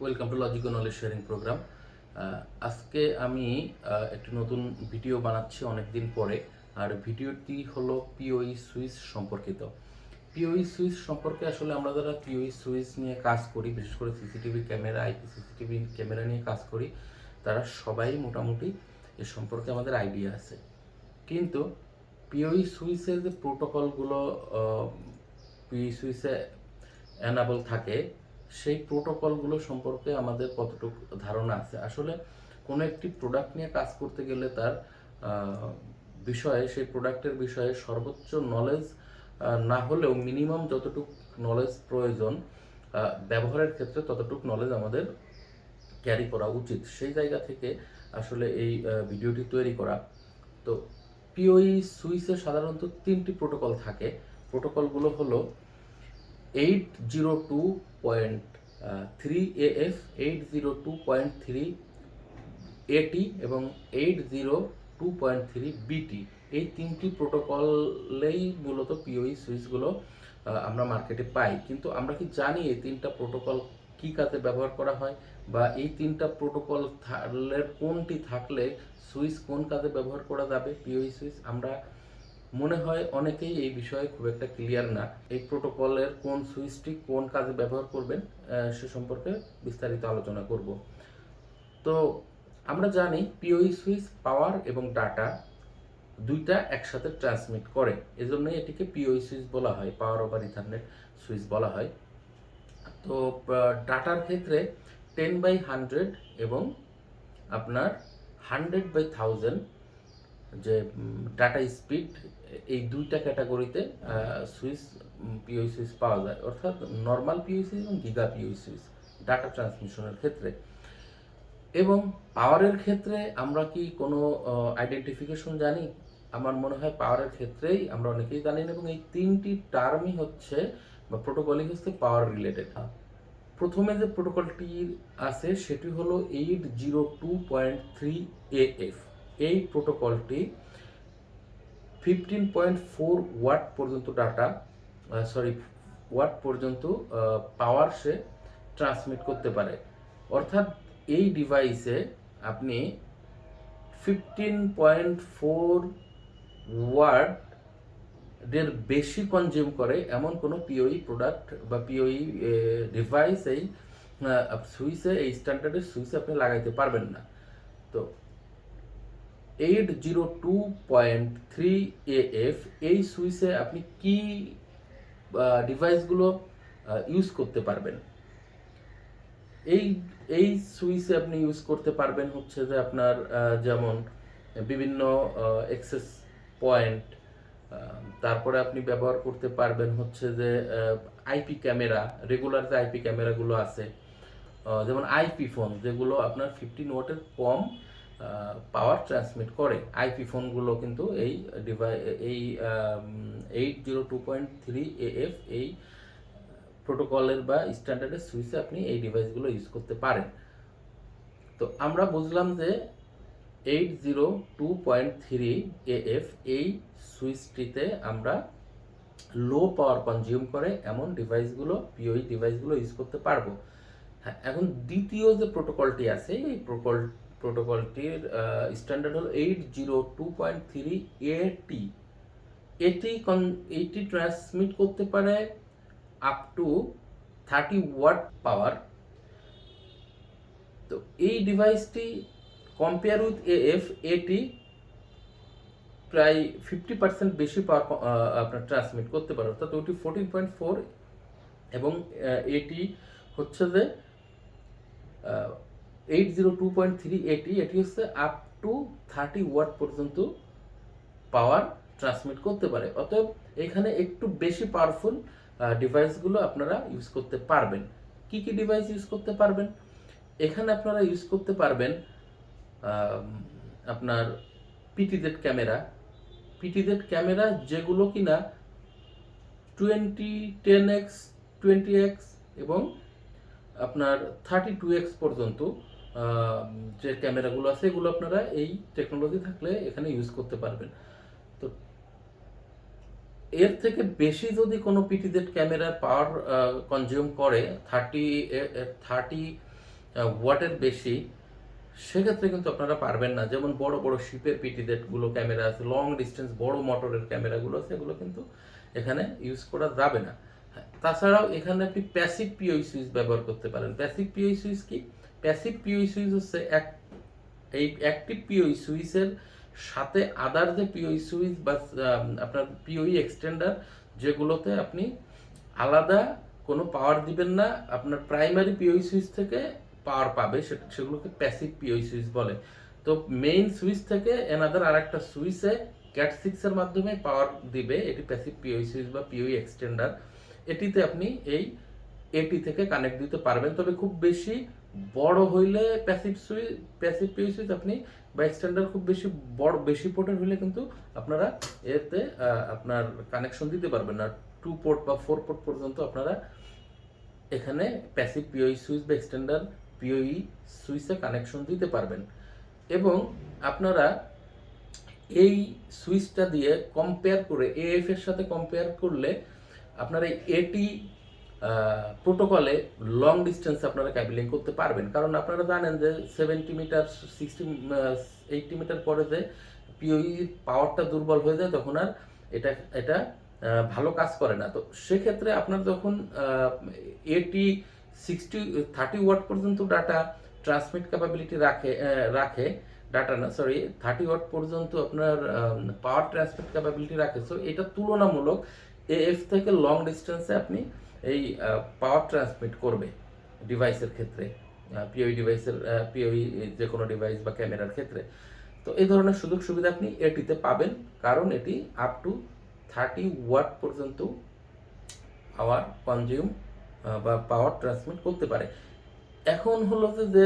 Welcome to Logico knowledge sharing program. আজকে আমি একটি নতুন ভিডিও বানাচ্ছি অনেক দিন পরে। আর ভিডিওটি হলো পিওই সুইচ সম্পর্কিত। পিওই সুইচ সম্পর্কে আসলে আমরা যারা পিওই সুইচ নিয়ে কাজ করি, বিশেষ করে CCTV camera, IP CCTV camera নিয়ে কাজ করি, তারা সবাই মোটামুটি এ সম্পর্কে আমাদের আইডিয়া আছে। কিন্তু পিওই সুইচের যে প্রোটোকলগুলো পিওই সুইচে অ্যানাবল থাকে, সেই প্রোটোকলগুলো সম্পর্কে আমাদের কতটুকু ধারণা আছে। আসলে কোনো একটি প্রোডাক্ট নিয়ে কাজ করতে গেলে তার বিষয়ে, সেই প্রোডাক্টের বিষয়ে সর্বোচ্চ নলেজ না হলেও মিনিমাম যতটুকু নলেজ প্রয়োজন ব্যবহারের ক্ষেত্রে, ততটুকু নলেজ আমাদের ক্যারি করা উচিত। সেই জায়গা থেকে আসলে এই ভিডিওটি তৈরি করা। তো পিওই সুইচে সাধারণত তিনটি প্রোটোকল থাকে। প্রোটোকলগুলো হলো 802.3 AF, 802.3 AT এবং 802.3 BT। এই তিনটি প্রোটোকলেই মূলত পিওই সুইচগুলো আমরা মার্কেটে পাই। কিন্তু আমরা কি জানি এই তিনটা প্রোটোকল কি কাজে ব্যবহার করা হয়, বা এই তিনটা প্রোটোকল কোনটি থাকলে সুইচ কোন কাজে ব্যবহার করা যাবে পিওই সুইচ? আমরা মনে হয় অনেকেই এই বিষয়ে খুব একটা ক্লিয়ার না। এই প্রোটোকলের কোন সুইচটি কোন কাজে ব্যবহার করবেন সে সম্পর্কে বিস্তারিত আলোচনা করব। তো আমরা জানি পিওই সুইচ পাওয়ার এবং ডাটা দুইটা একসাথে ট্রান্সমিট করে, এজন্যই এটিকে পিওই সুইচ বলা হয়, পাওয়ার ওভার ইথারনেট সুইচ বলা হয়। তো ডাটার ক্ষেত্রে 10/100 এবং আপনার 100/1000 যে ডাটা স্পিড, এই দুইটা ক্যাটাগরিতে সুইচ পিওই সুইচ পাওয়া যায়, অর্থাৎ নর্মাল পিওই সুইচ এবং গিগা পিওই সুইচ ডাটা ট্রান্সমিশনের ক্ষেত্রে। এবং পাওয়ারের ক্ষেত্রে আমরা কি কোনো আইডেন্টিফিকেশন জানি? আমার মনে হয় পাওয়ারের ক্ষেত্রেই আমরা অনেকেই জানি না, এবং এই তিনটি টার্মই হচ্ছে বা প্রোটোকলই হচ্ছে পাওয়ার রিলেটেড। প্রথমে যে প্রোটোকলটি আছে সেটি হলো 802.3 AF। এই প্রোটোকলটি 15.4 ওয়াট পর্যন্ত ওয়াট পর্যন্ত পাওয়ার সে ট্রান্সমিট করতে পারে। অর্থাৎ এই ডিভাইসে আপনি 15.4 ওয়াট এর বেশি কনজিউম করে এমন কোনো পিওই প্রোডাক্ট বা পিওই ডিভাইস এই সুইচে, এই স্ট্যান্ডার্ডের সুইচে আপনি লাগাইতে পারবেন না। তো 802.3 AF এই সুইচে আপনি কি ডিভাইসগুলো ইউজ করতে পারবেন? এই এই সুইচে আপনি ইউজ করতে পারবেন হচ্ছে যে আপনার যেমন বিভিন্ন এক্সেস পয়েন্ট, তারপরে আপনি ব্যবহার করতে পারবেন হচ্ছে যে আইপি ক্যামেরা, রেগুলার যে আইপি ক্যামেরাগুলো আছে, যেমন আইপি ফোন যেগুলো আপনার 15 ওয়াটের কম পাওয়ার ট্রান্সমিট করে, আইপি ফোনগুলো কিন্তু এই এই 802.3 AF এই প্রোটোকলের বা স্ট্যান্ডার্ডের সুইচে আপনি এই ডিভাইসগুলো ইউজ করতে পারেন। তো আমরা বুঝলাম যে 802.3 AF এই সুইচটিতে আমরা লো পাওয়ার কনজিউম করে এমন ডিভাইসগুলো, পিওই ডিভাইসগুলো ইউজ করতে পারবো। হ্যাঁ, এখন দ্বিতীয় যে প্রোটোকলটি আছে, এই প্রোটোকলটির স্ট্যান্ডার্ড হলো 802.3 AT। এটি ট্রান্সমিট করতে পারে আপ টু 30 ওয়াট পাওয়ার। তো এই ডিভাইসটি কম্পেয়ার উইথ এএফ, এটি প্রায় 50% বেশি পাওয়ার আপনার ট্রান্সমিট করতে পারে, অর্থাৎ ওটি 14.4 এবং এটি হচ্ছে যে 802.3 এটি হচ্ছে আপ টু 30 ওয়াট পর্যন্ত পাওয়ার ট্রান্সমিট করতে পারে। অতএব এখানে একটু বেশি পাওয়ারফুল ডিভাইসগুলো আপনারা ইউজ করতে পারবেন। কি কি ডিভাইস ইউজ করতে পারবেন? এখানে আপনারা ইউজ করতে পারবেন আপনার পিটিজেড ক্যামেরা, যেগুলো কিনা 10x 20x এবং আপনার 32x পর্যন্ত যে ক্যামেরাগুলো আছে, এগুলো আপনারা এই টেকনোলজি থাকলে এখানে ইউজ করতে পারবেন। তো এর থেকে বেশি যদি কোনো পিটিজেড ক্যামেরার পাওয়ার কনজিউম করে 30 ওয়াটের বেশি, সেক্ষেত্রে কিন্তু আপনারা পারবেন না। যেমন বড় বড় শিপের পিটিজেটগুলো ক্যামেরা আছে, লং ডিস্টেন্স বড় মোটরের ক্যামেরাগুলো আছে, এগুলো কিন্তু এখানে ইউজ করা যাবে না। হ্যাঁ, তাছাড়াও এখানে আপনি প্যাসিভ পিওই সুইচ ব্যবহার করতে পারেন। প্যাসিভ পিওই সুইচ কি? প্যাসিভ পিওই সুইচ হচ্ছে এই অ্যাক্টিভ পিওই সুইচের সাথে আদার যে পিওই সুইচ বা আপনার পিওই এক্সটেন্ডার, যেগুলোতে আপনি আলাদা কোনো পাওয়ার দিবেন না, আপনার প্রাইমারি পিওই সুইচ থেকে পাওয়ার পাবে, সেগুলোকে প্যাসিভ পিওই সুইচ বলে। তো মেইন সুইচ থেকে এনাদার আরেকটা সুইচে ক্যাট 6 এর মাধ্যমে পাওয়ার দিবে, এটি প্যাসিভ পিওই সুইচ বা পিওই এক্সটেন্ডার। এটিতে আপনি এই এটি থেকে কানেক্ট দিতে পারবেন। তবে খুব বেশি বড় হইলে প্যাসিভ পিওই সুইচ আপনি বা এক্সটেন্ডার খুব বেশি পোর্টের হইলে কিন্তু আপনারা এতে আপনার কানেকশন দিতে পারবেন না। 2 পোর্ট বা 4 পোর্ট পর্যন্ত আপনারা এখানে প্যাসিভ পিওই সুইচ বা এক্সটেন্ডার পিওই সুইচে কানেকশন দিতে পারবেন। এবং আপনারা এই সুইচটা দিয়ে কম্পেয়ার করে এএফ এর সাথে কম্পেয়ার করলে আপনারা এটি প্রোটোকলে লং ডিস্টেন্স আপনারা ক্যাবেলিং করতে পারবেন। কারণ আপনারা জানেন যে 70 মিটার 80 মিটার পরে যে পিওই পাওয়ারটা দুর্বল হয়ে যায়, তখন আর এটা এটা ভালো কাজ করে না। তো সেক্ষেত্রে আপনার যখন 30 ওয়াট পর্যন্ত ডাটা ট্রান্সমিট ক্যাপাবিলিটি রাখে ডাটা না, সরি, 30 ওয়াট পর্যন্ত আপনার পাওয়ার ট্রান্সমিট ক্যাপাবিলিটি রাখে। সো এটা তুলনামূলক এএফ থেকে লং ডিস্টেন্সে আপনি এই পাওয়ার ট্রান্সমিট করবে ডিভাইসের ক্ষেত্রে, পিওই যে কোনো ডিভাইস বা ক্যামেরার ক্ষেত্রে। তো এই ধরনের সুযোগ সুবিধা আপনি এটিতে পাবেন, কারণ এটি আপ টু 30 ওয়াট পর্যন্ত পাওয়ার কনজিউম বা পাওয়ার ট্রান্সমিট করতে পারে। এখন হলো যে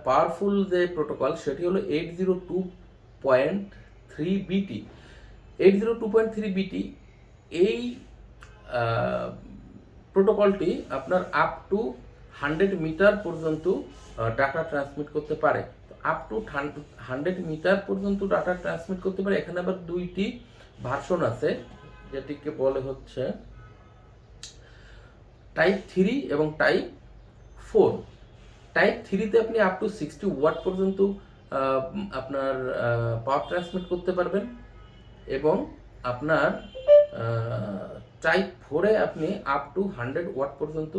পাওয়ারফুল যে প্রোটোকল, সেটি হলো 802.3 বিটি। 802.3 বিটি এই প্রোটোকলটি আপনার আপ টু 100 মিটার পর্যন্ত ডাটা ট্রান্সমিট করতে পারে। আপ টু 100 মিটার পর্যন্ত ডাটা ট্রান্সমিট করতে পারে। এখানে আবার দুইটি ভার্সন আছে, যেটিকে বলে হচ্ছে টাইপ 3 এবং টাইপ 4। টাইপ 3-তে আপনি আপ টু 60 ওয়াট পর্যন্ত আপনার পাওয়ার ট্রান্সমিট করতে পারবেন, এবং আপনার টাইপ 4-এ আপনি আপ টু 100 ওয়াট পর্যন্ত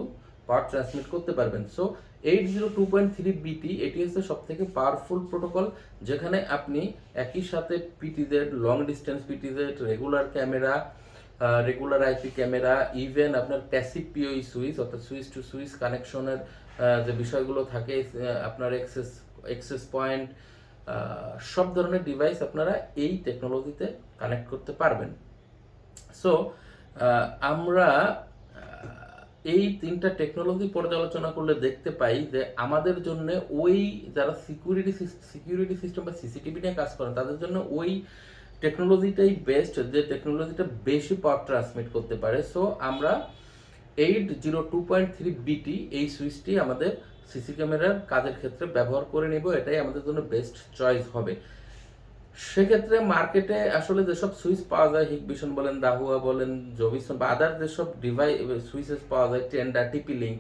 পাওয়ার ট্রান্সমিট করতে পারবেন। সো 802.3 বিটি এটি হচ্ছে সব থেকে পাওয়ারফুল প্রোটোকল, যেখানে আপনি একই সাথে PTZ, long distance PTZ, regular camera, regular IP camera, even আপনার প্যাসিভ পিওই সুইচ অর্থাৎ সুইচ টু সুইচ কানেকশনের যে বিষয়গুলো থাকে, আপনার এক্সেস পয়েন্ট, সব ধরনের ডিভাইস আপনারা এই টেকনোলজিতে কানেক্ট করতে পারবেন। সো আমরা এই তিনটা টেকনোলজি পর্যালোচনা করলে দেখতে পাই যে আমাদের জন্য ওই যারা সিকিউরিটি সিস্টেম বা সিসিটিভি নিয়ে কাজ করেন, তাদের জন্য ওই টেকনোলজিটাই বেস্ট, যে টেকনোলজিটা বেশি পাওয়ার ট্রান্সমিট করতে পারে। সো আমরা 802.3 বিটি এই সুইচটি আমাদের সিসি ক্যামেরার কাজের ক্ষেত্রে ব্যবহার করে নেব, এটাই আমাদের জন্য বেস্ট চয়েস হবে। সেক্ষেত্রে মার্কেটে আসলে যেসব সুইচ পাওয়া যায়, হিগবিশন বলেন, দাহুয়া বলেন, জবিসন বা আদার যেসব সুইচেস পাওয়া যায়, টেন্ডা, টিপি লিঙ্ক,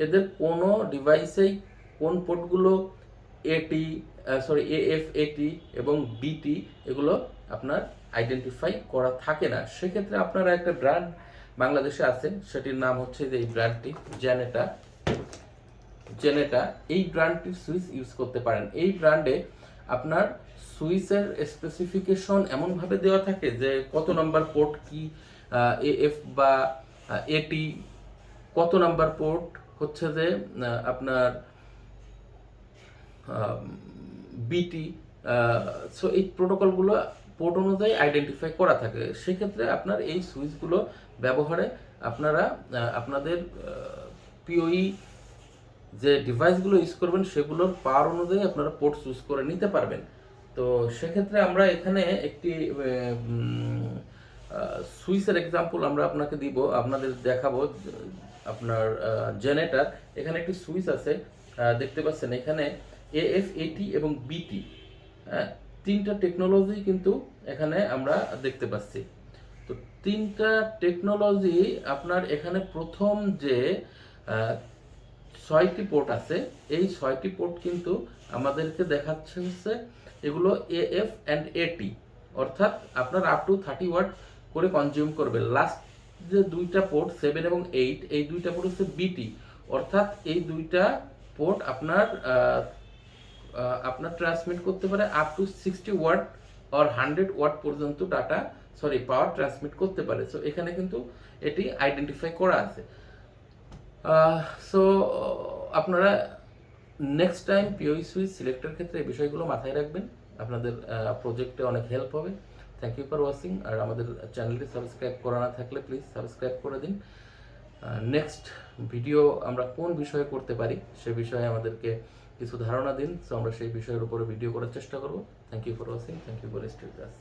এদের কোনো ডিভাইসেই কোন পোর্টগুলো এএফ, এটি এবং বিটি এগুলো আপনার আইডেন্টিফাই করা থাকে না। সেক্ষেত্রে আপনারা একটা ব্র্যান্ড বাংলাদেশে আছে, সেটির নাম হচ্ছে যে এই ব্র্যান্ডটি জেনেটা, এই ব্র্যান্ডটির সুইচ ইউজ করতে পারেন। এই ব্র্যান্ডে আপনার সুইচের স্পেসিফিকেশন এমনভাবে দেওয়া থাকে যে কত নাম্বার পোর্ট কি এএফ বা এটি, কত নাম্বার পোর্ট হচ্ছে যে আপনার বিটি। সো এই প্রোটোকলগুলো পোর্ট অনুযায়ী আইডেন্টিফাই করা থাকে। সেক্ষেত্রে আপনার এই সুইচগুলো ব্যবহারে আপনারা আপনাদের পিওই যে ডিভাইসগুলো ইউজ করবেন সেগুলোর পাওয়ার অনুযায়ী আপনারা পোর্ট চুজ করে নিতে পারবেন। তো সেক্ষেত্রে আমরা এখানে একটি সুইচের এক্সাম্পল আমরা আপনাদের দেখাবো। আপনার জেনারেটর, এখানে একটি সুইচ আছে, দেখতে পাচ্ছেন এখানে এএফ, এটি এবং বিটি, তিনটা টেকনোলজি কিন্তু এখানে আমরা দেখতে পাচ্ছি। তো তিনটা টেকনোলজি আপনার এখানে প্রথম যে 6টি পোর্ট আছে, এই 6টি পোর্ট কিন্তু আমাদেরকে দেখাচ্ছে হচ্ছে এগুলো এএফ অ্যান্ড এটি, অর্থাৎ আপনার আপ টু 30 ওয়াট করে কনজিউম করবে। লাস্ট যে দুইটা পোর্ট 7 এবং 8, এই দুইটা পোর্ট হচ্ছে বিটি, অর্থাৎ এই দুইটা পোর্ট আপনার ট্রান্সমিট করতে পারে up to 60 watt or 100 watt পর্যন্ত পাওয়ার ট্রান্সমিট করতে পারে। সো এখানে কিন্তু এটি আইডেন্টিফাই করা আছে। সো আপনারা নেক্সট টাইম পিওই সুইচ সিলেক্টের ক্ষেত্রে এই বিষয়গুলো মাথায় রাখবেন, আপনাদের প্রজেক্টে অনেক হেল্প হবে। Thank you for watching. আর আমাদের চ্যানেলটি সাবস্ক্রাইব করা না থাকলে প্লিজ সাবস্ক্রাইব করে দিন। নেক্সট ভিডিও আমরা কোন বিষয়ে করতে পারি সে বিষয়ে আমাদেরকে কিছু ধারণা দিন, সো আমরা সেই বিষয়ের উপরে ভিডিও করার চেষ্টা করব। Thank you for watching, thank you for stay with us.